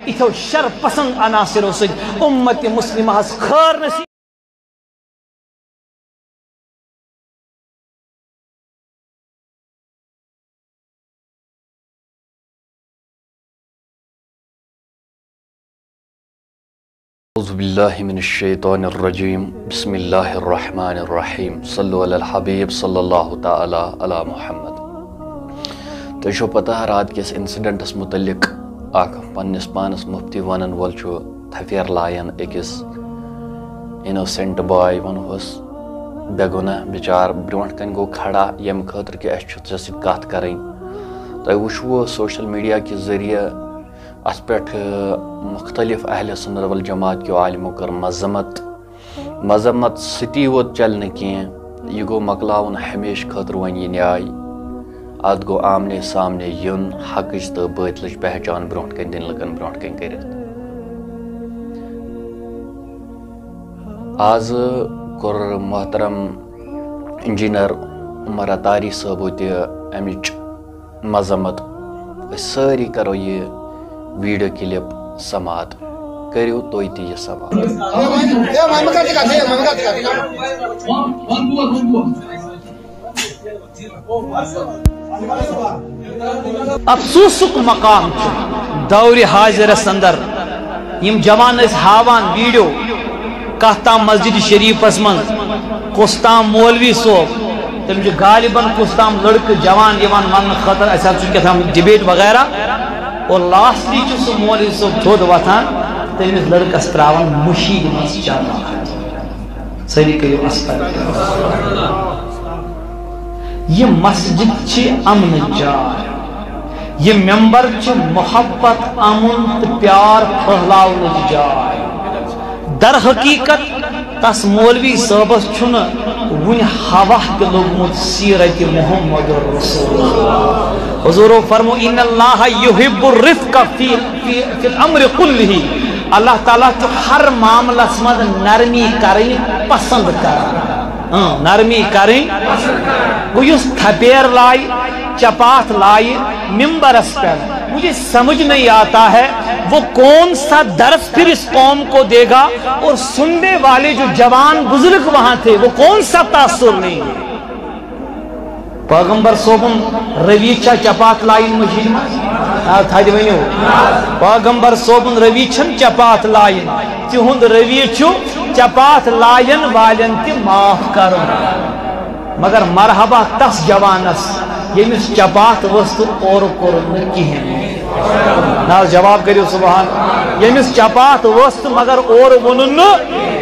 اتو شر پسند عناصروں سے امت مسلمہ خیر نصیب اعوذ باللہ من الشیطان الرجیم بسم اللہ الرحمن الرحیم صلو علی الحبیب صلی اللہ تعالی علی محمد. تو چھو پتہ رات کس انسیڈنٹس متعلق اخ پنس پانس مفتی ونن وول چھو تھفیر لائن اکس انوسینٹ بوائے ونہوس بے گناہ بچار برونٹ کن گو کھڑا یم خاطر کہ اس چھو ژےٚ سۭتۍ کتھ کرٕنۍ. تۄہہِ وٕچھوٕ سوشل میڈیا کہِ ذریعہ اس پہ مختلف اہل سنت والجماعت کیو عالموں کر مذمت ستی ووت چلنے کی یہ گو مکلاون ہمیشہ خاطر ون یہ نیائی ات گو آمنے سامنے یون حقچ تو باطلچ پہچان برونٹ کن دن لکن برونٹ کن کرت. آز کور محترم انجینئر عمر اتاری صاحبو تہ امچ مذمت. ساری کرو یہ ویڈیو کلپ سماعت کریو توئی تہ یہ سماعت. افسوسک مقام دور حاضرس اندر یم جوان اس ہاوان ویڈیو کہتام مسجد شریفس من کستام مولوی صوب تم جو غالباً کستام لڑک جوان یوان من خطر ایسا چونکہ ہم ڈیبیٹ وغیرہ اور لاسٹلی جو سو مولوی صوب تھود واتھان تمس لڑکس تراون مشید مس چاہتا سری کریو اسپر. یہ مسجد چھ امن جائے یہ ممبر چھ محبت امن تو پیار پھہلاؤن جائے. در حقیقت تس مولوی صاحبس چھن ون ہوا تہ لوگمت سیرت محمد رسول اللہ. حضور فرمو ان اللہ یحب الرفق فی الامر کلہ. اللہ تعالیٰ چھ ہر معاملہ مز نرمی کریں پسند کر نرمی کریں. گو اس تھپیر لائی چپات لائی ممبرس پر مجھے سمجھ نہیں آتا ہے وہ کون سا درس پھر اس قوم کو دے گا اور سننے والے جو جوان بزرگ وہاں تھے وہ کون سا تاثر نہیں. پیغمبر صوبن رویچہ چپات لائن مجھید پیغمبر صوبن رویچن چپات لائن تہند رویچو چپات لائن والن تی معاف کرو. مگر مرحبا تس جوانس یمس چپات وست اور کورن کہین. ناز جواب کریو سبحان. یمس چپات وست مگر اور ونن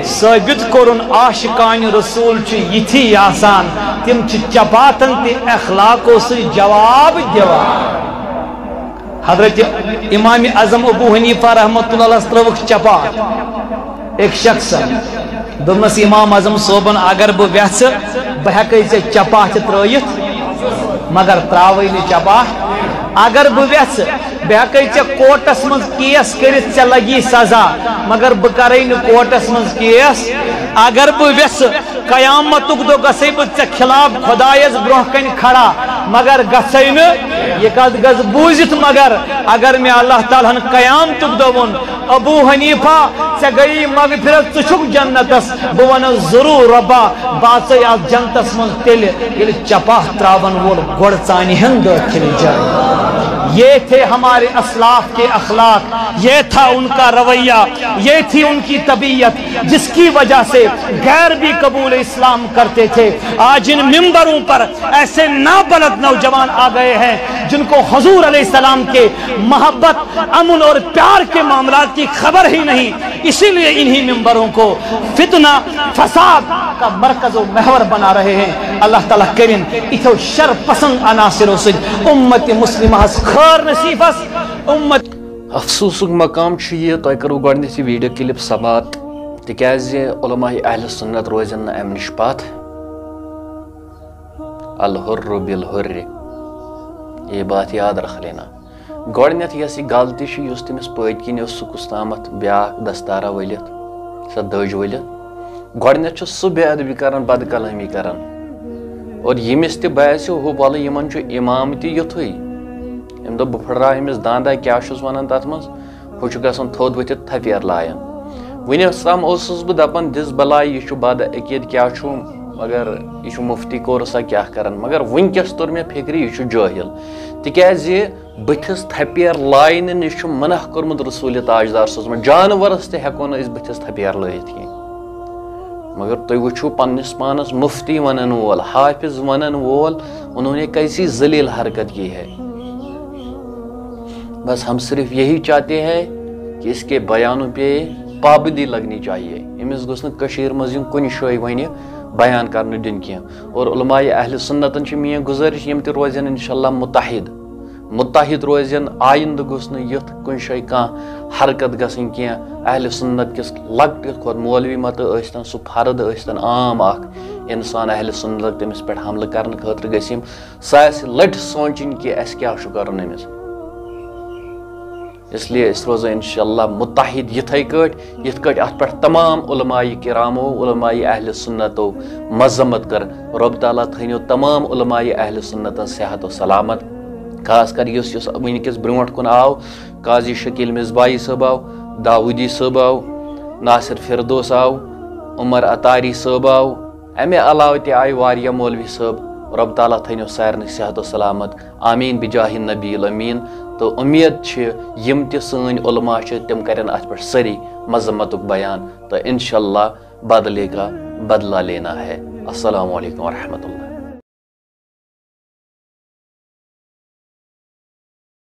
ثابت کورن عاشقان رسول چھ یتھی آسان تم چھ چپاتن تی اخلاقو سے جواب دیوان. حضرت امام اعظم ابو حنیفہ رحمۃ اللہ علیہ تروک چپات ایک شخص دمس امام اعظم صوبن اگر بہ ویس بہ ہیکے ژے چپات ترٲیِتھ مگر تراوی نہ چپات. اگر بہ ویس بہ ہیکے ژے کوٹس من کیس کرتھ ژے لگی سزا مگر بہ کرے نہ کوٹس من کیس. اگر بہ ویس قیامتک دو گژھے بہ ژے خلاف خدایس برونٛہہ کن کھڑا مگر گژھے نہ یہ کت گز بوزت. مگر اگر میں اللہ تعالیٰ قیامتک دو ون ابو حنیفہ ژے گئی مغفرت ژٕ چھُکھ جنتس بہ ون ضرور ربا باژے آس جنتس من تیلہِ ییٚلہِ چپاہ تراون وول گۄڈٕ ژانہِ ہن دٲخل جائے. یہ تھے ہمارے اسلاف کے اخلاق, یہ تھا ان کا رویہ, یہ تھی ان کی طبیعت جس کی وجہ سے غیر بھی قبول اسلام کرتے تھے. آج ان ممبروں پر ایسے نابلد نوجوان آ گئے ہیں جن کو حضور علیہ السلام کے محبت, امن اور پیار کے معاملات کی خبر ہی نہیں, اسی لیے انہی ممبروں کو فتنہ فساد کا مرکز و محور بنا رہے ہیں. اللہ تعالیٰ کرن اتھو شر پسند عناصروں سے امت مسلمہ خیر نصیبس امت. افسوسک مقام یہ تہ کرو گۄڈنیتھٕے ویڈیو کلپ سماعت تکیازِ علماء اہل سنت روزن نہٕ امہِ نِش پتھ. الحر بالحر یہ بات یاد رکھ لینا. گۄڈنیتھ یس یہ غلطی چھِ یُس تٔمِس پٔتۍ کِنۍ اوس سُہ کُستامتھ بیاکھ دستارا ؤلِتھ سۄ دٔج ؤلِتھ گۄڈنیتھ چھُ سُہ بے ادبی کران, بد کلٲمی کران, اور ییٚمِس تہِ باسیو ہُہ بلہٕ یِمن چھُ امام تہِ یُتھُے أمۍ دوٚپ بہٕ پھٕٹراو أمِس داندا کیٛاہ چھُس وَنان تَتھ منٛز, ہو گژھان تھوٚد ؤتھِتھ تھپیر لایان وٕنِس تام اوسُس بہٕ دپان دِس بلاے یہِ چھُ بد عقیٖد کیٛاہ چھُ مگر یہِ چھُ مُفتی کورسا کیٛاہ کران مگر وٕنکٮ۪س توٚر مےٚ فِکرِ یہِ چھُ جٲہِل تِکیٛازِ بٕتھِس تھپیر لاینہٕ نِش چھُ منع کوٚرمُت رسوٗلِ تاجدار صٲبن جانورس تہِ ہٮ۪کو نہٕ أسۍ بٕتھِس تھپیر لٲیِتھ کینٛہہ مگر تُہۍ وٕچھِو پننِس پانس مفتی ونن وول حافظ ونن وول انہوں نے کیسی ذلیل حرکت کی ہے بس ہم صرف یہی چاہتے ہیں کہ اس کے بیانوں پہ پابندی لگنی چاہیے امس گوٚژھ نہٕ کٔشیٖرِ منٛز یُن کُنہِ جایہِ وۄنۍ بیان کرنہٕ دِنہٕ کینٛہہ اور علماء اہل سنتن چھِ میٲنۍ گُزٲرِش یِم تہِ روزن انشاءاللہ متحد روزن آیندٕ گوٚژھ نہٕ یُتھ کُنہِ جایہِ کانٛہہ حرکت گژھٕنۍ کینٛہہ اہل سنت کِس لۄکٹہِ کھۄتہٕ مولوی متہٕ ٲسۍتن سُہ فرد ٲسۍتن عام اکھ انسان اہل سنت تٔمِس پٮ۪ٹھ حملہٕ کرنہٕ خٲطرٕ گژھِ یِم سُہ آسہِ لٹہِ سونٛچِنۍ کہِ اَسہِ کیٛاہ چھُ کرُن أمِس اس لیے أسۍ روزو انشاءاللہ متحد یِتھَے کٲٹھۍ یِتھ کٲٹھۍ اتھ پٮ۪ٹھ تمام علماء کرامو علماء اہل سنتو مذمت کٔر رۄب تعالیٰ تھٲینو تمام علماء اہل سنتن صحت و سلامت خاص کر یُس وٕنکٮ۪س برونٛٹھ کُن آو قاضی شکیل مصباحی صٲب آو داؤدی صٲب آو ناصر فردوس آو عمر اتاری صٲب آو امہِ علاوٕ تہِ آیہِ واریاہ مولوی صٲب رۄب تعالیٰ تھٲینو سارنٕے صحت و سلامت آمیٖن بجاہ نبی الامین تہٕ اُمید چھِ یِم تہِ سٲنۍ علماء چھِ تِم کرن اتھ پٮ۪ٹھ سٲری مذمتُک بیان تہٕ انشاءاللہ بدلے گا بدلہ لینا ہے السلام علیکم ورحمۃ اللہ